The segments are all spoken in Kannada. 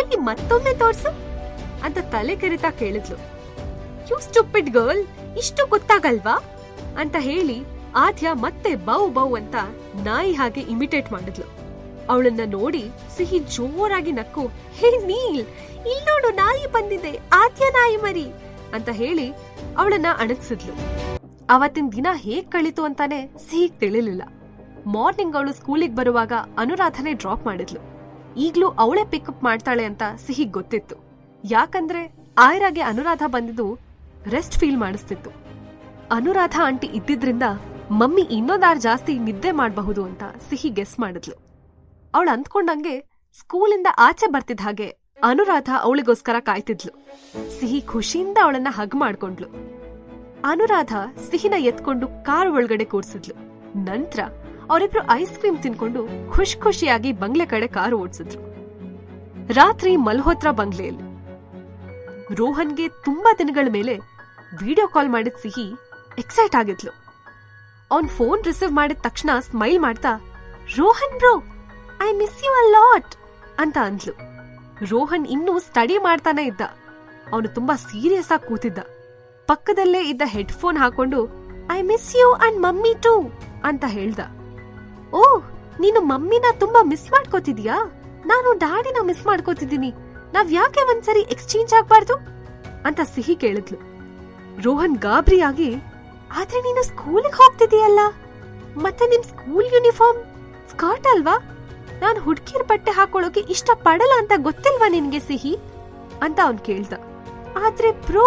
ಎಲ್ಲಿ ಮತ್ತೊಮ್ಮೆ ತೋರ್ಸು ಅಂತ ತಲೆ ಕೆರೆತಾ ಕೇಳಿದ್ಲು. ಯು ಸ್ಟುಪಿಡ್ ಗರ್ಲ್, ಇಷ್ಟು ಗೊತ್ತಾಗಲ್ವಾ ಅಂತ ಹೇಳಿ ಆದ್ಯ ಮತ್ತೆ ಬೌ ಬೌ ಅಂತ ನಾಯಿ ಹಾಗೆ ಇಮಿಟೇಟ್ ಮಾಡಿದ್ಲು. ಅವಳನ್ನ ನೋಡಿ ಸಿಹಿ ಜೋರಾಗಿ ನಕ್ಕು, ಹೇ ನೀಲ್, ಇಲ್ ನೋಡು ನಾಯಿ ಬಂದಿದೆ, ಆದ್ಯ ನಾಯಿ ಮರಿ ಅಂತ ಹೇಳಿ ಅವಳನ್ನ ಅಣಗ್ಸಿದ್ಲು. ಅವತ್ತಿನ ದಿನ ಹೇಗ್ ಕಳೀತು ಅಂತಾನೆ ಸಿಹಿಗ್ ತಿಳಿಲಿಲ್ಲ. ಮಾರ್ನಿಂಗ್ ಅವಳು ಸ್ಕೂಲಿಗೆ ಬರುವಾಗ ಅನುರಾಧನೆ ಡ್ರಾಪ್ ಮಾಡಿದ್ಲು. ಈಗ್ಲೂ ಅವಳೇ ಪಿಕಪ್ ಮಾಡ್ತಾಳೆ ಅಂತ ಸಿಹಿಗ್ ಗೊತ್ತಿತ್ತು. ಯಾಕಂದ್ರೆ ಆಯ್ರಾಗೆ ಅನುರಾಧ ಬಂದಿದ್ದು ರೆಸ್ಟ್ ಫೀಲ್ ಮಾಡಿಸ್ತಿತ್ತು. ಅನುರಾಧ ಆಂಟಿ ಇದ್ದಿದ್ರಿಂದ ಮಮ್ಮಿ ಇನ್ನೊಂದಾರ್ ಜಾಸ್ತಿ ನಿದ್ದೆ ಮಾಡಬಹುದು ಅಂತ ಸಿಹಿ ಗೆಸ್ ಮಾಡಿದ್ಲು. ಅವಳು ಅಂದ್ಕೊಂಡಂಗೆ ಸ್ಕೂಲಿಂದ ಆಚೆ ಬರ್ತಿದ್ದ ಹಾಗೆ ಅನುರಾಧ ಅವಳಿಗೋಸ್ಕರ ಕಾಯ್ತಿದ್ಲು. ಸಿಹಿ ಖುಷಿಯಿಂದ ಅವಳನ್ನ ಹಗ್ ಮಾಡ್ಕೊಂಡ್ಲು. ಅನುರಾಧ ಸಿಹಿನ ಎತ್ಕೊಂಡು ಕಾರ್ ಒಳಗಡೆ ಕೂರ್ಸಿದ್ಲು. ನಂತರ ಅವರಿಬ್ರು ಐಸ್ ಕ್ರೀಮ್ ತಿನ್ಕೊಂಡು ಖುಷಿಯಾಗಿ ಬಂಗ್ಲೆ ಕಡೆ ಕಾರು ಓಡಿಸಿದ್ರು. ರಾತ್ರಿ ಮಲ್ಹೋತ್ರಾ ಬಂಗ್ಲೆಯಲ್ಲಿ ರೋಹನ್ಗೆ ತುಂಬಾ ದಿನಗಳ ಮೇಲೆ ವಿಡಿಯೋ ಕಾಲ್ ಮಾಡಿದ ಸಿಹಿ ಎಕ್ಸೈಟ್ ಆಗಿದ್ಲು. ಅವನ್ ಫೋನ್ ರಿಸೀವ್ ಮಾಡಿದ ತಕ್ಷಣ ಸ್ಮೈಲ್ ಮಾಡ್ತಾ, Rohan bro, I miss you a lot ಅಂತ ಅಂದ್ಲು. ರೋಹನ್ ಇನ್ನೂ ಸ್ಟಡಿ ಮಾಡ್ತಾನೆ ಇದ್ದ. ಅವನು ತುಂಬಾ ಸೀರಿಯಸ್ ಆಗಿ ಕೂತಿದ್ದ. ಪಕ್ಕದಲ್ಲೇ ಇದ್ದ ಹೆಡ್ಫೋನ್ ಹಾಕೊಂಡು I miss you and mummy too ಅಂತ ಹೇಳ್ದ. ಓ, ನೀನು ಮಮ್ಮಿನ ತುಂಬಾ ಮಿಸ್ ಮಾಡ್ಕೋತಿದ್ಯಾ? ನಾನು ಡ್ಯಾಡಿನ ಮಿಸ್ ಮಾಡ್ಕೋತಿದ್ದೀನಿ. ನಾವ್ ಯಾಕೆ ಒಂದ್ಸರಿ ಎಕ್ಸ್ಚೇಂಜ್ ಆಗ್ಬಾರ್ದು ಅಂತ ಸಿಹಿ ಕೇಳಿದ್ಲು. ರೋಹನ್ ಗಾಬರಿಯಾಗಿ, ಆದ್ರೆ ನೀನು ಸ್ಕೂಲಿಗೆ ಹೋಗ್ತಿದೀಯಲ್ಲ, ಮತ್ತೆ ನಿಮ್ ಸ್ಕೂಲ್ ಯೂನಿಫಾರ್ಮ್ ಸ್ಕರ್ಟ್ ಅಲ್ವಾ? ನಾನು ಹುಡ್ಕಿರ್ ಬಟ್ಟೆ ಹಾಕೊಳ್ಳೋಕೆ ಇಷ್ಟ ಪಡಲ್ಲ ಅಂತ ಗೊತ್ತಿಲ್ವಾ ನಿನ್ಗೆ ಸಿಹಿ ಅಂತ ಅವನ್ ಕೇಳ್ದ. ಆದ್ರೆ ಬ್ರೋ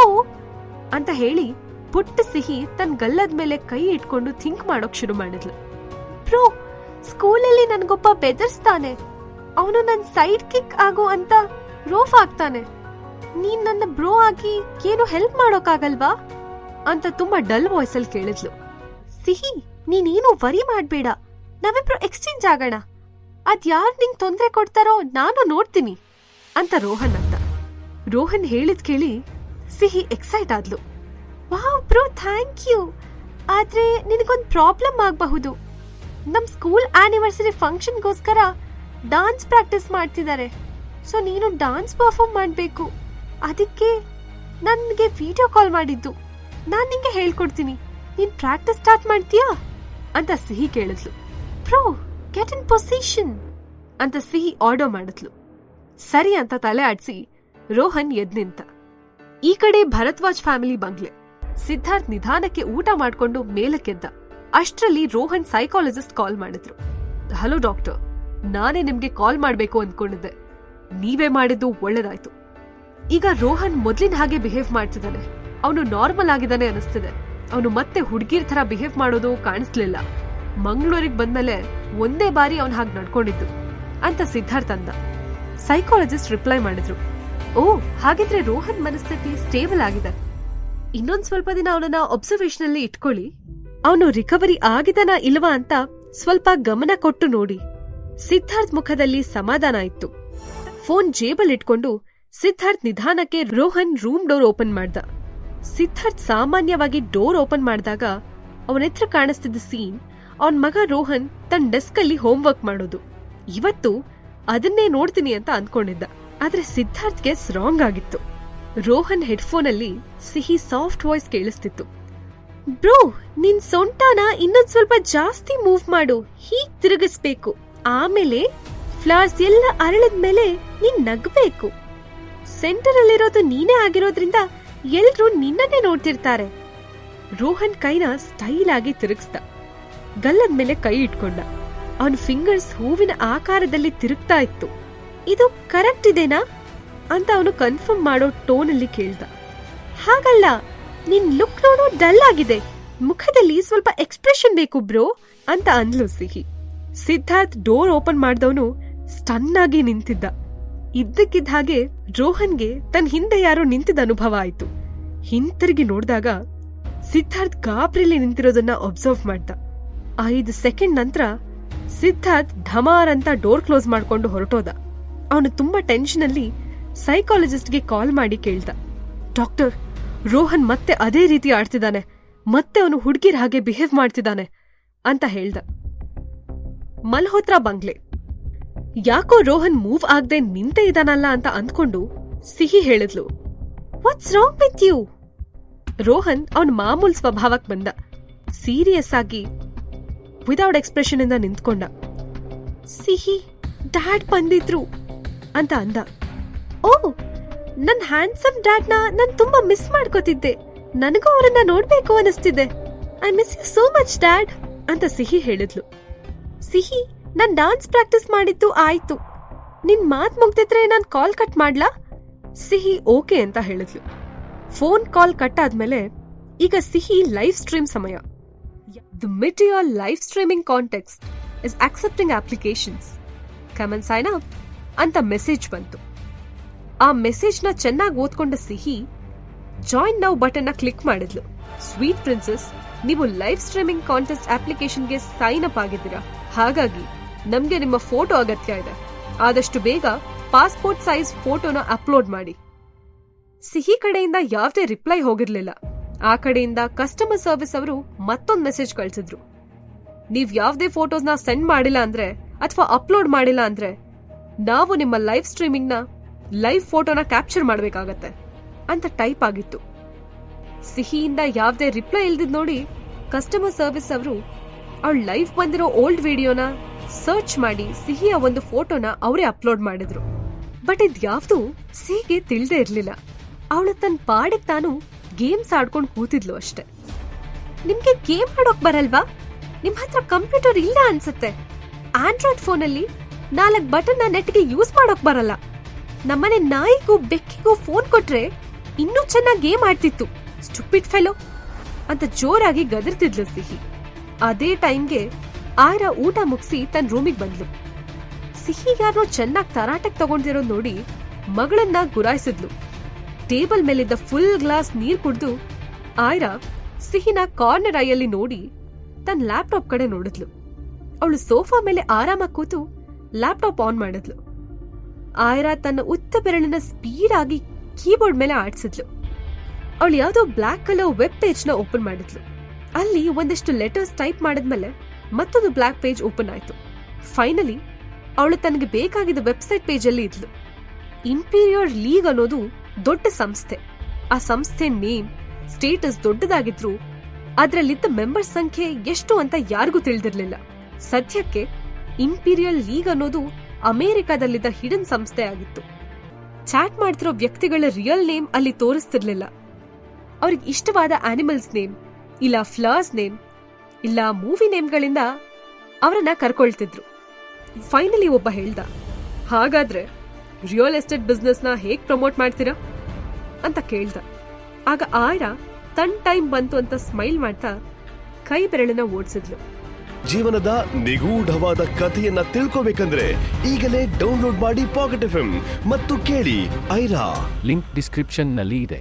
ಅಂತ ಹೇಳಿ ಪುಟ್ಟ ಸಿಹಿ ತನ್ ಗಲ್ಲದ ಮೇಲೆ ಕೈ ಇಟ್ಕೊಂಡು ಥಿಂಕ್ ಮಾಡೋಕ್ ಶುರು ಮಾಡಿದ್ಲು. ಬ್ರೋ, ಸ್ಕೂಲಲ್ಲಿ ನನ್ಗೊಬ್ಬ ಬೆದರ್ಸ್ತಾನೆ. ಅವನು ನನ್ ಸೈಡ್ ಕಿಕ್ ಆಗೋ ಅಂತ ರೋಫ್ ಆಗ್ತಾನೆ. ನೀನ್ ನನ್ನ ಬ್ರೋ ಆಗಿ ಏನು ಹೆಲ್ಪ್ ಮಾಡೋಕಾಗಲ್ವಾ ಅಂತ ತುಂಬಾ ಡಲ್ ವಾಯ್ಸ್ ಅಲ್ಲಿ ಕೇಳಿದ್ಲು. ಸಿಹಿ, ನೀನೇನು ವರಿ ಮಾಡ್ಬೇಡ, ನಾವಿಬ್ರು ಎಕ್ಸ್ಚೇಂಜ್ ಆಗೋಣ. ಅದ್ಯಾರ್ ನಿಂಗ್ ತೊಂದ್ರೆ ಕೊಡ್ತಾರೋ ನಾನು ನೋಡ್ತೀನಿ ಅಂತ ರೋಹನ್ ಅಂದ. ರೋಹನ್ ಹೇಳಿದ್ ಕೇಳಿ ಸಿಹಿ ಎಕ್ಸೈಟ್ ಆದ್ಲು. Wow bro, thank you. ಆದ್ರೆ ನಿನಗೊಂದ್ ಪ್ರಾಬ್ಲಮ್ ಆಗಬಹುದು. ನಮ್ ಸ್ಕೂಲ್ ಆನಿವರ್ಸರಿ ಫಂಕ್ಷನ್ಗೋಸ್ಕರ ಡಾನ್ಸ್ ಪ್ರಾಕ್ಟೀಸ್ ಮಾಡ್ತಿದ್ದಾರೆ. ಸೊ ನೀನು ಡಾನ್ಸ್ ಪರ್ಫಾರ್ಮ್ ಮಾಡ್ಬೇಕು. ಅದಕ್ಕೆ ನನ್ಗೆ ವಿಡಿಯೋ ಕಾಲ್ ಮಾಡಿದ್ದು. ನಾನ್ ನಿಂಗೆ ಹೇಳ್ಕೊಡ್ತೀನಿ. ನೀನ್ ಪ್ರಾಕ್ಟೀಸ್ ಸ್ಟಾರ್ಟ್ ಮಾಡ್ತೀಯಾ ಅಂತ ಸಿಹಿ ಕೇಳಿದ್ಲು. ಬ್ರೋ, ಗೆಟ್ ಇನ್ ಪೊಸಿಷನ್ ಅಂತ ಸಿಹಿ ಆರ್ಡರ್ ಮಾಡಿದ್ಲು. ಸರಿ ಅಂತ ತಲೆ ಆಡ್ಸಿ ರೋಹನ್ ಎದ್ ನಿಂತ. ಈ ಕಡೆ ಭರದ್ವಾಜ್ ಫ್ಯಾಮಿಲಿ ಬಂಗ್ಲೆ. ಸಿದ್ಧಾರ್ಥ್ ನಿಧಾನಕ್ಕೆ ಊಟ ಮಾಡ್ಕೊಂಡು ಮೇಲಕ್ಕೆದ್ದ. ಅಷ್ಟ್ರಲ್ಲಿ ರೋಹನ್ ಸೈಕಾಲಜಿಸ್ಟ್ ಕಾಲ್ ಮಾಡಿದ್ರು. ಹಲೋ ಡಾಕ್ಟರ್, ನಾನೇ ನಿಮ್ಗೆ ಕಾಲ್ ಮಾಡ್ಬೇಕು ಅಂದ್ಕೊಂಡಿದ್ದೆ. ನೀವೇ ಮಾಡಿದ್ದು ಒಳ್ಳೇದಾಯ್ತು. ಈಗ ರೋಹನ್ ಮೊದ್ಲಿನ ಹಾಗೆ ಬಿಹೇವ್ ಮಾಡ್ತಿದ್ದಾನೆ. ಅವನು ನಾರ್ಮಲ್ ಆಗಿದ್ದಾನೆ ಅನಿಸ್ತಿದೆ. ಅವನು ಮತ್ತೆ ಹುಡುಗಿರ್ ತರ ಬಿಹೇವ್ ಮಾಡೋದು ಕಾಣಿಸ್ಲಿಲ್ಲ. ಮಂಗಳೂರಿಗೆ ಬಂದ್ಮೇಲೆ ಒಂದೇ ಬಾರಿ ಅವನ್ ಹಾಗೆ ನಡ್ಕೊಂಡಿದ್ದು ಅಂತ ಸಿದ್ಧಾರ್ಥ್ ಅಂದ. ಸೈಕಾಲಜಿಸ್ಟ್ ರಿಪ್ಲೈ ಮಾಡಿದ್ರು, ಓ, ಹಾಗಿದ್ರೆ ರೋಹನ್ ಮನಸ್ಥಿತಿ ಸ್ಟೇಬಲ್ ಆಗಿದೆ. ಇನ್ನೊಂದ್ ಸ್ವಲ್ಪ ದಿನ ಅವನನ್ನ ಅಬ್ಸರ್ವೇಷನ್ ಅಲ್ಲಿ ಇಟ್ಕೊಳ್ಳಿ. ಅವನು ರಿಕವರಿ ಆಗಿದಾನ ಇಲ್ವಾ ಅಂತ ಸ್ವಲ್ಪ ಗಮನ ಕೊಟ್ಟು ನೋಡಿ. ಸಿದ್ಧಾರ್ಥ್ ಮುಖದಲ್ಲಿ ಸಮಾಧಾನ ಇತ್ತು. ಫೋನ್ ಜೇಬಲ್ ಇಟ್ಕೊಂಡು ಸಿದ್ಧಾರ್ಥ್ ನಿಧಾನಕ್ಕೆ ರೋಹನ್ ರೂಮ್ ಡೋರ್ ಓಪನ್ ಮಾಡ್ದ. ಸಿದ್ಧಾರ್ಥ್ ಸಾಮಾನ್ಯವಾಗಿ ಡೋರ್ ಓಪನ್ ಮಾಡಿದಾಗ ಅವನ ಹತ್ರ ಕಾಣಿಸ್ತಿದ್ದ ಸೀನ್ ಅವನ್ ಮಗ ರೋಹನ್ ತನ್ನ ಡೆಸ್ಕ್ ಅಲ್ಲಿ ಹೋಮ್ವರ್ಕ್ ಮಾಡೋದು. ಇವತ್ತು ಅದನ್ನೇ ನೋಡ್ತೀನಿ ಅಂತ ಅಂದ್ಕೊಂಡಿದ್ದ. ಆದ್ರೆ ಸಿದ್ಧಾರ್ಥ್ ಗೆಸ್ ರಾಂಗ್ ಆಗಿತ್ತು. ರೋಹನ್ ಹೆಡ್ಫೋನ್ ಅಲ್ಲಿ ಸಿಹಿ ಸಾಫ್ಟ್ ವಾಯ್ಸ್ ಕೇಳಿಸ್ತಿತ್ತು. ಬ್ರೋ, ನಿನ್ ಸೊಂಟನ ಇನ್ನೊಂದ್ ಸ್ವಲ್ಪ ಜಾಸ್ತಿ ಮೂವ್ ಮಾಡು. ಹೀಗ್ ತಿರುಗಿಸ್ಬೇಕು. ಆಮೇಲೆ ಫ್ಲವರ್ಸ್ ಎಲ್ಲ ಅರಳಿದ್ಮೇಲೆ ನೀನ್ ನಗ್ಬೇಕು. ಸೆಂಟರ್ ಅಲ್ಲಿರೋದು ನೀನೇ ಆಗಿರೋದ್ರಿಂದ ಎಲ್ರೂ ನಿನ್ನನ್ನೇ ನೋಡ್ತಿರ್ತಾರೆ. ರೋಹನ್ ಕೈನ ಸ್ಟೈಲ್ ಆಗಿ ತಿರುಗಿಸ್ದ. ಗಲ್ಲದ ಮೇಲೆ ಕೈ ಇಟ್ಕೊಂಡ. ಅವನ್ ಫಿಂಗರ್ಸ್ ಹೂವಿನ ಆಕಾರದಲ್ಲಿ ತಿರುಗ್ತಾ ಇತ್ತು. ಇದು ಕರೆಕ್ಟ್ ಇದೆನಾ ಅಂತ ಅವನು ಕನ್ಫರ್ಮ್ ಮಾಡೋ ಟೋನಲ್ಲಿ ಕೇಳ್ದ. ಹಾಗಲ್ಲ, ನಿನ್ ಲುಕ್ ನೋಡೋ ಡಲ್ ಆಗಿದೆ. ಮುಖದಲ್ಲಿ ಸ್ವಲ್ಪ ಎಕ್ಸ್ಪ್ರೆಷನ್ ಬೇಕು ಬ್ರೋ ಅಂತ ಅಂದ್ಲು ಸಿಹಿ. ಸಿದ್ಧಾರ್ಥ್ ಡೋರ್ ಓಪನ್ ಮಾಡಿದವನು ಸ್ಟನ್ ಆಗಿ ನಿಂತಿದ್ದ. ಇದ್ದಕ್ಕಿದ್ದ ಹಾಗೆ ರೋಹನ್ಗೆ ತನ್ನ ಹಿಂದೆ ಯಾರೋ ನಿಂತಿದ್ದ ಅನುಭವ ಆಯ್ತು. ಹಿಂತಿರುಗಿ ನೋಡಿದಾಗ ಸಿದ್ಧಾರ್ಥ್ ಗಾಬ್ರಿಲಿ ನಿಂತಿರೋದನ್ನ ಅಬ್ಸರ್ವ್ ಮಾಡ್ದ. 5 ಸೆಕೆಂಡ್ ನಂತರ ಸಿದ್ಧಾರ್ಥ್ ಢಮಾರ್ ಅಂತ ಡೋರ್ ಕ್ಲೋಸ್ ಮಾಡ್ಕೊಂಡು ಹೊರಟೋದ. ಅವನು ತುಂಬಾ ಟೆನ್ಷನ್ ಅಲ್ಲಿ ಸೈಕಾಲಜಿಸ್ಟ್ಗೆ ಕಾಲ್ ಮಾಡಿ ಕೇಳ್ದ, ಡಾಕ್ಟರ್, ರೋಹನ್ ಮತ್ತೆ ಅದೇ ರೀತಿ ಆಡ್ತಿದ್ದಾನೆ. ಮತ್ತೆ ಅವನು ಹುಡುಗಿರ ಹಾಗೆ ಬಿಹೇವ್ ಮಾಡ್ತಿದ್ದಾನೆ ಅಂತ ಹೇಳ್ದ. ಮಲ್ಹೋತ್ರಾ ಬಂಗ್ಲೆ. ಯಾಕೋ ರೋಹನ್ ಮೂವ್ ಆಗದೆ ನಿಂತೇ ಇದಾನಲ್ಲ ಅಂತ ಅಂದ್ಕೊಂಡು ಸಿಹಿ ಹೇಳಿದ್ಲು, what's wrong with you? Rohan ಅವನ್ ಮಾಮೂಲ್ ಸ್ವಭಾವಕ್ ಬಂದ. ಸೀರಿಯಸ್ ಆಗಿ ವಿದೌಟ್ ಎಕ್ಸ್ಪ್ರೆಷನ್ ಇಂದ ನಿಂತ್ಕೊಂಡ. ಸಿಹಿ, ಡ್ಯಾಡ್ ಬಂದಿದ್ರು ಅಂತ ಅಂದ. ಓ, ನನ್ ಹ್ಯಾಂಡ್ಸಮ್ ಡ್ಯಾಡ್ನ ನಾನ್ ತುಂಬಾ ಮಿಸ್ ಮಾಡ್ಕೋತಿದ್ದೆ. ನನಗೂ ಅವರನ್ನ ನೋಡ್ಬೇಕು ಅನಿಸ್ತಿದೆ. I miss you so much dad ಅಂತ ಸಿಹಿ ಹೇಳಿದ್ಲು. ಸಿಹಿ, ನಾನ್ ಡಾನ್ಸ್ ಪ್ರಾಕ್ಟೀಸ್ ಮಾಡಿದ್ದು ಆಯ್ತು. ನಿನ್ ಮಾತ್ ಮುಗ್ದಿದ್ರೆ ನಾನ್ ಕಾಲ್ ಕಟ್ ಮಾಡ್ಲಾ? ಸಿಹಿ ಓಕೆ ಅಂತ ಹೇಳಿದ್ಲು. ಫೋನ್ ಕಾಲ್ ಕಟ್ ಆದ್ಮೇಲೆ ಈಗ ಸಿಹಿ ಲೈವ್ ಸ್ಟ್ರೀಮ್ ಸಮಯ. The Meteo live streaming context is accepting applications. Come and sign up ಅಂತ ಮೆಸೇಜ್ ಬಂತು. ಆ ಮೆಸೇಜ್ನ ಚೆನ್ನಾಗಿ ಓದ್ಕೊಂಡ ಸಿಹಿ ಜಾಯಿನ್ ನೌ ಬಟನ್ ನ ಕ್ಲಿಕ್ ಮಾಡಿದ್ಲು. ಸ್ವೀಟ್ ಪ್ರಿನ್ಸೆಸ್, ನೀವು ಲೈವ್ ಸ್ಟ್ರೀಮಿಂಗ್ ಕಾಂಟೆಸ್ಟ್ ಅಪ್ಲಿಕೇಶನ್ಗೆ ಸೈನ್ ಅಪ್ ಆಗಿದ್ದೀರಾ. ಹಾಗಾಗಿ ನಮ್ಗೆ ನಿಮ್ಮ ಫೋಟೋ ಅಗತ್ಯ ಇದೆ. ಆದಷ್ಟು ಬೇಗ ಪಾಸ್ಪೋರ್ಟ್ ಸೈಜ್ ಫೋಟೋನ ಅಪ್ಲೋಡ್ ಮಾಡಿ. ಸಿಹಿ ಕಡೆಯಿಂದ ಯಾವುದೇ ರಿಪ್ಲೈ ಹೋಗಿರ್ಲಿಲ್ಲ. ಆ ಕಡೆಯಿಂದ ಕಸ್ಟಮರ್ ಸರ್ವಿಸ್ ಅವರು ಮತ್ತೊಂದು ಮೆಸೇಜ್ ಕಳ್ಸಿದ್ರು. ನೀವ್ ಯಾವ್ದೇ ಫೋಟೋಸ್ನ ಸೆಂಡ್ ಮಾಡಿಲ್ಲ ಅಂದ್ರೆ ಅಥವಾ ಅಪ್ಲೋಡ್ ಮಾಡಿಲ್ಲ ಅಂದ್ರೆ ನಾವು ನಿಮ್ಮ ಲೈವ್ ಸ್ಟ್ರೀಮಿಂಗ್ ನ ಲೈವ್ ಫೋಟೋನ ಕ್ಯಾಪ್ಚರ್ ಮಾಡಬೇಕಾಗತ್ತೆ ಅಂತ ಟೈಪ್ ಆಗಿತ್ತು. ಸಿಹಿಯಿಂದ ಯಾವ್ದೇ ರಿಪ್ಲೈ ಇಲ್ದಿದ್ ನೋಡಿ ಕಸ್ಟಮರ್ ಸರ್ವಿಸ್ ಅವರು ಅವಳ ಲೈವ್ ಬಂದಿರೋ ಓಲ್ಡ್ ವಿಡಿಯೋನ ಸರ್ಚ್ ಮಾಡಿ ಸಿಹಿಯ ಒಂದು ಫೋಟೋನ ಅವರೇ ಅಪ್ಲೋಡ್ ಮಾಡಿದ್ರು. ಬಟ್ ಇದ್ಯಾವ್ದು ಸಿಹಿಗೆ ತಿಳಿದೇ ಇರ್ಲಿಲ್ಲ. ಅವಳು ತನ್ನ ಪಾಡಿಗೆ ತಾನು ಗೇಮ್ಸ್ ಆಡ್ಕೊಂಡು ಕೂತಿದ್ಲು ಅಷ್ಟೆ. ನಿಮ್ಗೆ ಗೇಮ್ ಆಡೋಕ್ ಬರಲ್ವಾ? ನಿಮ್ ಹತ್ರ ಕಂಪ್ಯೂಟರ್ ಇಲ್ಲ ಅನ್ಸುತ್ತೆ. ಆಂಡ್ರಾಯ್ಡ್ ಫೋನಲ್ಲಿ 4 ಬಟನ್ ನೆಟ್ಗೆ ಯೂಸ್ ಮಾಡೋಕ್ ಬರಲ್ಲ. ನಮ್ಮನೆ ನಾಯಿಗೂ ಬೆಕ್ಕಿಗೂ ಫೋನ್ ಕೊಟ್ರೆ ಇನ್ನೂ ಚೆನ್ನಾಗಿ ಗೇಮ್ ಆಡ್ತಿತ್ತು. ಸ್ಟುಪಿಡ್ ಫೆಲೋ ಅಂತ ಜೋರಾಗಿ ಗದರ್ತಿದ್ಲು ಸಿಹಿ. ಅದೇ ಟೈಮ್ಗೆ ಆಯ್ರಾ ಊಟ ಮುಗಿಸಿ ತನ್ನ ರೂಮಿಗೆ ಬಂದ್ಲು. ಸಿಹಿ ಯಾರೋ ಚೆನ್ನಾಗಿ ತರಾಟೆಗೆ ತಗೊಂಡಿರೋ ನೋಡಿ ಮಗಳನ್ನ ಗುರಾಯಿಸಿದ್ಲು. ಟೇಬಲ್ ಮೇಲಿದ್ದ ಫುಲ್ ಗ್ಲಾಸ್ ನೀರ್ ಕುಡ್ದು ಆಯ್ರಾ ಸಿಹಿನ ಕಾರ್ನರ್ ಐಯಲ್ಲಿ ನೋಡಿ ತನ್ನ ಲ್ಯಾಪ್ಟಾಪ್ ಕಡೆ ನೋಡಿದ್ಲು. ಅವಳು ಸೋಫಾ ಮೇಲೆ ಆರಾಮಾಗಿ ಕೂತು ಲ್ಯಾಪ್ಟಾಪ್ ಆನ್ ಮಾಡಿದ್ಲು. ಆಯ್ರಾ ತನ್ನ ಉದ್ದ ಬೆರಳಿನ ಸ್ಪೀಡ್ ಆಗಿ ಕೀಬೋರ್ಡ್ ಮೇಲೆ ಆಡ್ಸಿದ್ಲು. ಅವಳು ಯಾವ್ದೋ ಬ್ಲಾಕ್ ಕಲರ್ ವೆಬ್ ಪೇಜ್ ನ ಓಪನ್ ಮಾಡಿದ್ಲು. ಅಲ್ಲಿ ಒಂದಷ್ಟು ಲೆಟರ್ಸ್ ಟೈಪ್ ಮಾಡಿದ್ಮೇಲೆ ಮತ್ತೊಂದು ಬ್ಲಾಕ್ ಪೇಜ್ ಓಪನ್ ಆಯ್ತು. ಫೈನಲಿ ಅವಳು ತನಗೆ ಬೇಕಾಗಿದ್ದ ವೆಬ್ಸೈಟ್ ಪೇಜ್ ಅಲ್ಲಿ ಇದ್ಲು. ಇಂಪೀರಿಯರ್ ಲೀಗ್ ಅನ್ನೋದು ದೊಡ್ಡ ಸಂಸ್ಥೆ. ಆ ಸಂಸ್ಥೆ ನೇಮ್, ಸ್ಟೇಟಸ್ ದೊಡ್ಡದಾಗಿದ್ರು ಅದ್ರಲ್ಲಿದ್ದ ಮೆಂಬರ್ ಸಂಖ್ಯೆ ಎಷ್ಟು ಅಂತ ಯಾರಿಗೂ ತಿಳಿದಿರ್ಲಿಲ್ಲ. ಸದ್ಯಕ್ಕೆ ಇಂಪೀರಿಯಲ್ ಲೀಗ್ ಅನ್ನೋದು ಅಮೆರಿಕಾದಲ್ಲಿದ್ದ ಹಿಡನ್ ಸಂಸ್ಥೆ ಆಗಿತ್ತು. ಚಾಟ್ ಮಾಡ್ತಿರೋ ವ್ಯಕ್ತಿಗಳ ರಿಯಲ್ ನೇಮ್ ಅಲ್ಲಿ ತೋರಿಸ್ತಿರ್ಲಿಲ್ಲ. ಅವ್ರಿಗೆ ಇಷ್ಟವಾದ ಆನಿಮಲ್ಸ್ ನೇಮ್, ಇಲ್ಲ ಫ್ಲವರ್ಸ್ ನೇಮ್, ಇಲ್ಲ ಮೂವಿ ನೇಮ್ಗಳಿಂದ ಅವರನ್ನ ಕರ್ಕೊಳ್ತಿದ್ರು. ಫೈನಲಿ ಒಬ್ಬ ಹೇಳ್ದ, ಹಾಗಾದ್ರೆ ರಿಯಲ್ ಎಸ್ಟೇಟ್ ಬಿಸ್ನೆಸ್ ನ ಹೇಗ್ ಪ್ರಮೋಟ್ ಮಾಡ್ತೀರಾ ಅಂತ ಕೇಳ್ದ. ಆಗ ಆಯ್ರಾ ತನ್ ಟೈಮ್ ಬಂತು ಅಂತ ಸ್ಮೈಲ್ ಮಾಡ್ತಾ ಕೈ ಬೆರಳನ್ನ ಓಡಿಸಿದ್ಲು. ಜೀವನದ ನಿಗೂಢವಾದ ಕಥೆಯನ್ನ ತಿಳ್ಕೋಬೇಕಂದ್ರೆ ಈಗಲೇ ಡೌನ್ಲೋಡ್ ಮಾಡಿ ಪಾಕೆಟ್ FM ಮತ್ತು ಕೇಳಿ ಐರಾ. ಲಿಂಕ್ ಡಿಸ್ಕ್ರಿಪ್ಷನ್ ನಲ್ಲಿ ಇದೆ.